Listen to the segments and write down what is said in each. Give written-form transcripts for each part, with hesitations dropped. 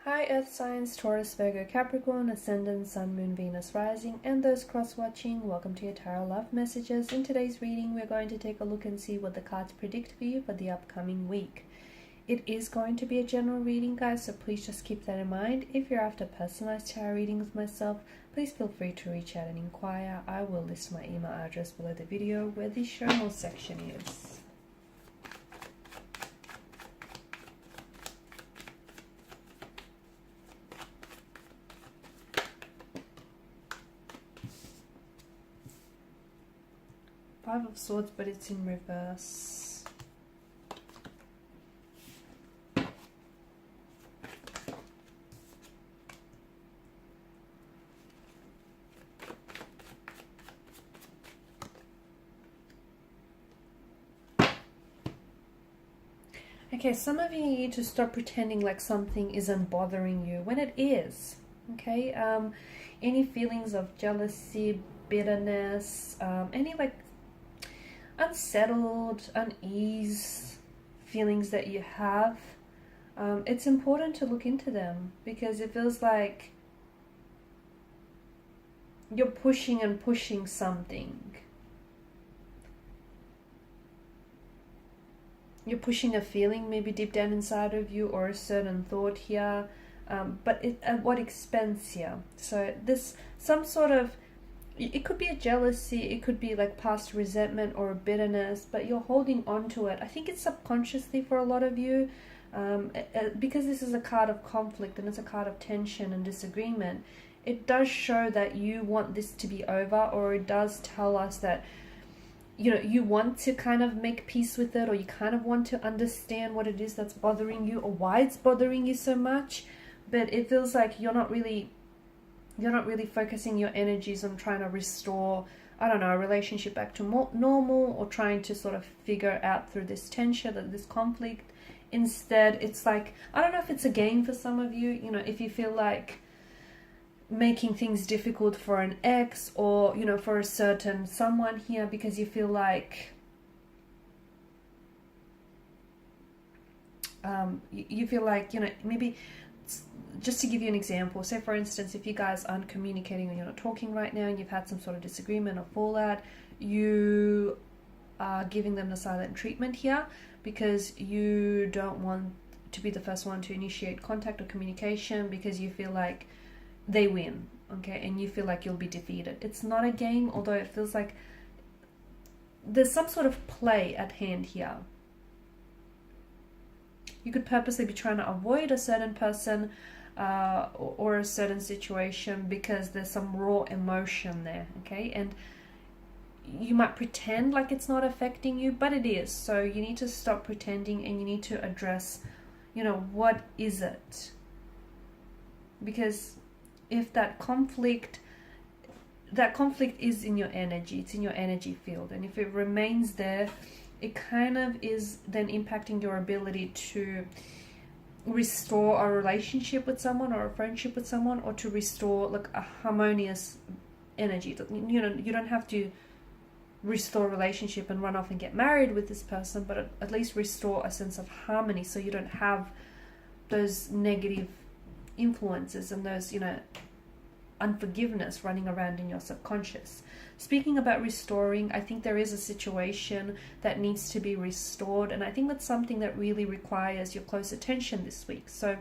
Hi Earth signs, Taurus, Virgo, Capricorn, Ascendant, Sun, Moon, Venus, Rising, and those cross-watching. Welcome to your Tarot Love Messages. In today's reading, we're going to take a look and see what the cards predict for you for the upcoming week. It is going to be a general reading, guys, so please just keep that in mind. If you're after personalized tarot readings with myself, please feel free to reach out and inquire. I will list my email address below the video where the show more section is. Five of Swords, but it's in reverse. Okay, some of you need to stop pretending like something isn't bothering you when it is. Okay, any feelings of jealousy, bitterness, any like unsettled, unease feelings that you have, it's important to look into them because it feels like you're pushing and pushing something. You're pushing a feeling maybe deep down inside of you or a certain thought here, but at what expense here? So this, some sort of, it could be a jealousy, it could be like past resentment or a bitterness, but you're holding on to it. I think it's subconsciously for a lot of you, because this is a card of conflict and it's a card of tension and disagreement. It does show that you want this to be over, or it does tell us that, you know, you want to kind of make peace with it, or you kind of want to understand what it is that's bothering you or why it's bothering you so much. But it feels like you're not really focusing your energies on trying to restore, I don't know, a relationship back to more normal, or trying to sort of figure out through this tension, this conflict. Instead, it's like, I don't know if it's a game for some of you, you know, if you feel like making things difficult for an ex, or, you know, for a certain someone here, because you feel like you know, maybe, just to give you an example, say for instance, if you guys aren't communicating or you're not talking right now and you've had some sort of disagreement or fallout, you are giving them the silent treatment here because you don't want to be the first one to initiate contact or communication, because you feel like they win, okay, and you feel like you'll be defeated. It's not a game, although it feels like there's some sort of play at hand here. You could purposely be trying to avoid a certain person or a certain situation because there's some raw emotion there, okay? And you might pretend like it's not affecting you, but it is. So you need to stop pretending and you need to address, you know, what is it? Because if that conflict is in your energy, it's in your energy field, and if it remains there, it kind of is then impacting your ability to restore a relationship with someone or a friendship with someone, or to restore like a harmonious energy. You know, you don't have to restore a relationship and run off and get married with this person, but at least restore a sense of harmony so you don't have those negative influences and those, you know, unforgiveness running around in your subconscious. Speaking about restoring, I think there is a situation that needs to be restored, and I think that's something that really requires your close attention this week. So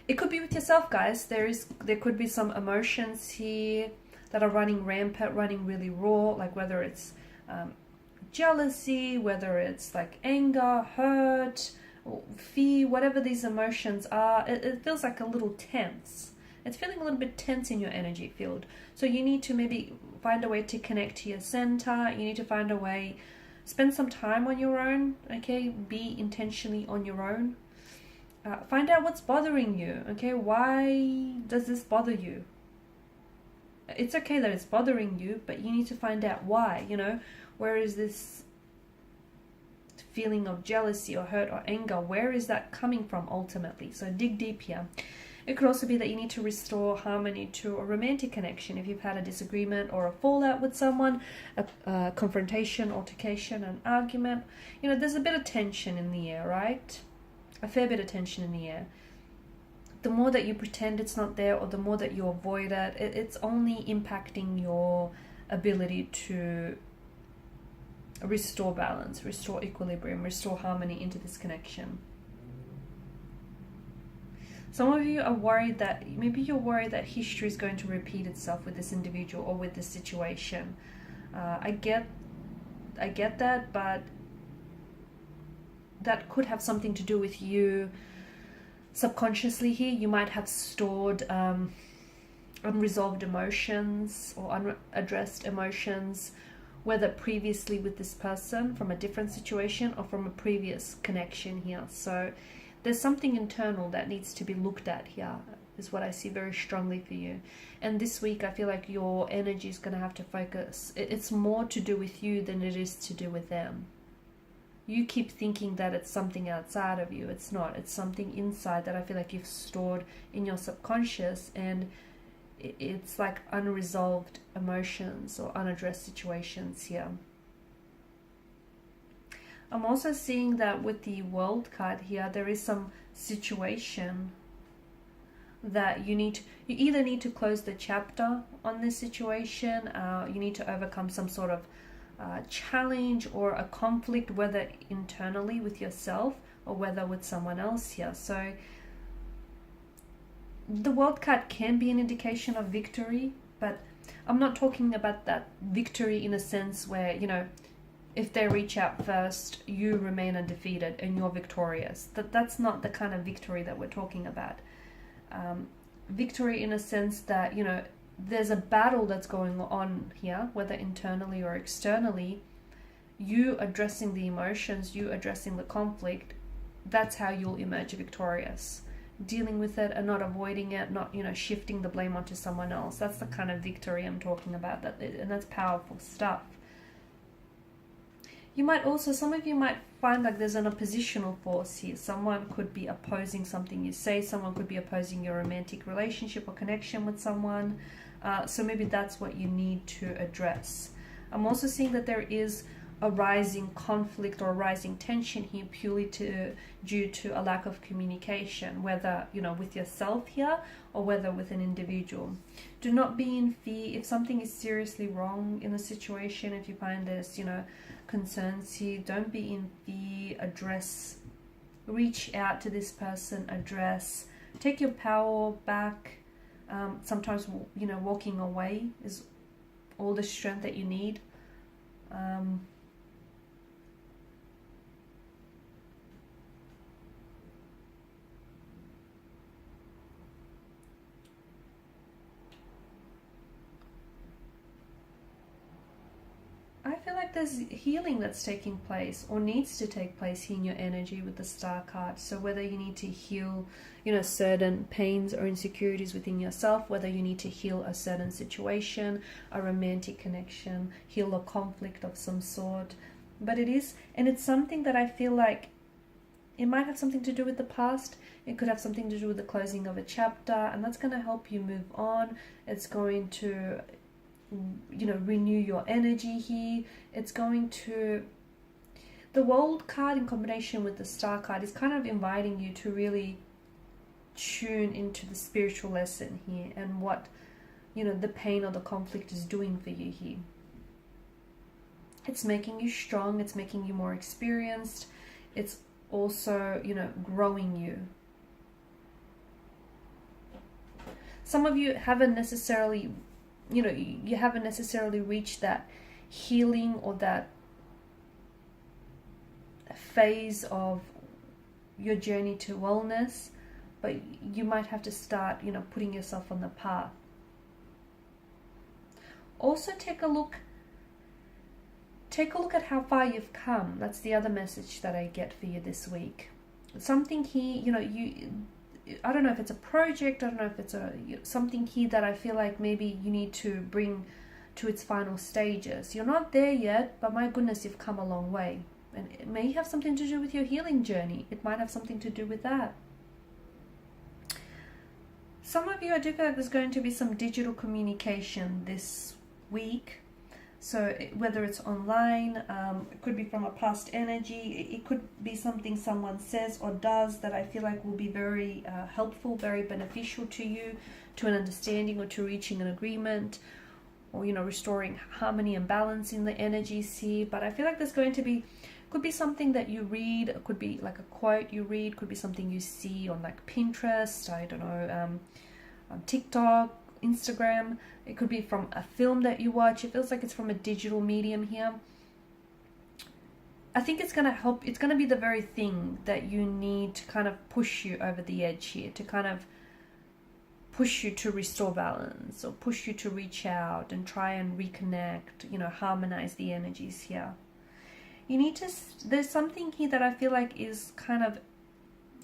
it could be with yourself, guys. There could be some emotions here that are running rampant, running really raw, like whether it's jealousy, whether it's like anger, hurt, or fear, whatever these emotions are. It feels like a little tense. It's feeling a little bit tense in your energy field. So you need to maybe find a way to connect to your center. You need to find a way, spend some time on your own, okay? Be intentionally on your own. Find out what's bothering you, okay? Why does this bother you? It's okay that it's bothering you, but you need to find out why, you know? Where is this feeling of jealousy or hurt or anger? Where is that coming from ultimately? So dig deep here. It could also be that you need to restore harmony to a romantic connection. If you've had a disagreement or a fallout with someone, a confrontation, altercation, an argument, you know, there's a bit of tension in the air, right? A fair bit of tension in the air. the more that you pretend it's not there, or the more that you avoid it, it's only impacting your ability to restore balance, restore equilibrium, restore harmony into this connection. Some of you are worried that, maybe you're worried that history is going to repeat itself with this individual or with this situation. I get that, but that could have something to do with you subconsciously here. You might have stored unresolved emotions or unaddressed emotions, whether previously with this person from a different situation or from a previous connection here. So there's something internal that needs to be looked at here, is what I see very strongly for you. And this week I feel like your energy is going to have to focus. It's more to do with you than it is to do with them. You keep thinking that it's something outside of you. It's not. It's something inside that I feel like you've stored in your subconscious, and it's like unresolved emotions or unaddressed situations here. I'm also seeing that with the World card here, there is some situation that you either need to close the chapter on this situation, you need to overcome some sort of challenge or a conflict, whether internally with yourself or whether with someone else here. So the World card can be an indication of victory, but I'm not talking about that victory in a sense where, you know, if they reach out first, you remain undefeated and you're victorious. That's not the kind of victory that we're talking about. Victory in a sense that, you know, there's a battle that's going on here, whether internally or externally. You addressing the emotions, you addressing the conflict, that's how you'll emerge victorious. Dealing with it and not avoiding it, not, you know, shifting the blame onto someone else. That's the kind of victory I'm talking about, and that's powerful stuff. You might also, some of you might find like there's an oppositional force here. Someone could be opposing something you say. Someone could be opposing your romantic relationship or connection with someone. So maybe that's what you need to address. I'm also seeing that there is a rising conflict or a rising tension here purely due to a lack of communication, whether, you know, with yourself here or whether with an individual. Do not be in fear. If something is seriously wrong in a situation, if you find there's, you know, concerns here, don't be in fear. Address, reach out to this person, address, take your power back. Sometimes, you know, walking away is all the strength that you need. I feel like there's healing that's taking place or needs to take place here in your energy with the Star card. So whether you need to heal, you know, certain pains or insecurities within yourself, whether you need to heal a certain situation, a romantic connection, heal a conflict of some sort. But it is, and it's something that I feel like it might have something to do with the past. It could have something to do with the closing of a chapter, and that's going to help you move on. It's going to, you know, renew your energy here. It's going to, the World card in combination with the Star card is kind of inviting you to really tune into the spiritual lesson here and what, you know, the pain or the conflict is doing for you here. It's making you strong. It's making you more experienced. It's also, you know, growing you. Some of you haven't necessarily, you know, you haven't necessarily reached that healing or that phase of your journey to wellness, but you might have to start, you know, putting yourself on the path. Also take a look at how far you've come. That's the other message that I get for you this week. Something here, you know, I don't know if it's a project, I don't know if it's something here that I feel like maybe you need to bring to its final stages. You're not there yet, but my goodness, you've come a long way. And it may have something to do with your healing journey. It might have something to do with that. Some of you, I do feel like there's going to be some digital communication this week. So whether it's online, it could be from a past energy, it could be something someone says or does that I feel like will be very helpful, very beneficial to you, to an understanding or to reaching an agreement, or, you know, restoring harmony and balance in the energies here. But I feel like there's going to be, could be something that you read, it could be like a quote you read, could be something you see on like Pinterest, I don't know, on TikTok, Instagram. It could be from a film that you watch. It feels like it's from a digital medium here. I think it's going to help. It's going to be the very thing that you need to kind of push you over the edge here, to kind of push you to restore balance, or push you to reach out and try and reconnect, you know, harmonize the energies here. You need to, there's something here that I feel like is kind of,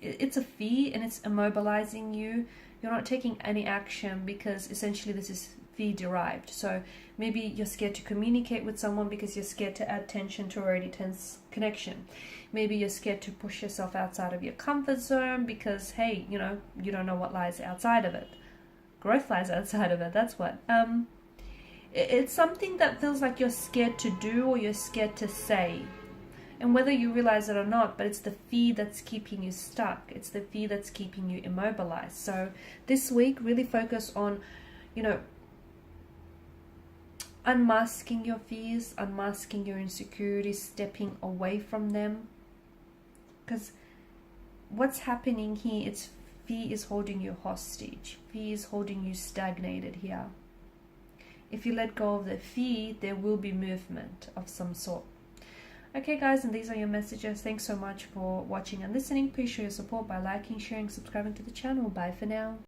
it's a fear and it's immobilizing you. You're not taking any action because essentially this is fear derived. So maybe you're scared to communicate with someone because you're scared to add tension to already tense connection. Maybe you're scared to push yourself outside of your comfort zone because, hey, you know, you don't know what lies outside of it. Growth lies outside of it, that's what. It's something that feels like you're scared to do or you're scared to say. And whether you realize it or not, but it's the fear that's keeping you stuck. It's the fear that's keeping you immobilized. So this week, really focus on, you know, unmasking your fears, unmasking your insecurities, stepping away from them. Because what's happening here, it's fear is holding you hostage. Fear is holding you stagnated here. If you let go of the fear, there will be movement of some sort. Okay guys, and these are your messages. Thanks so much for watching and listening. Please show your support by liking, sharing, subscribing to the channel. Bye for now.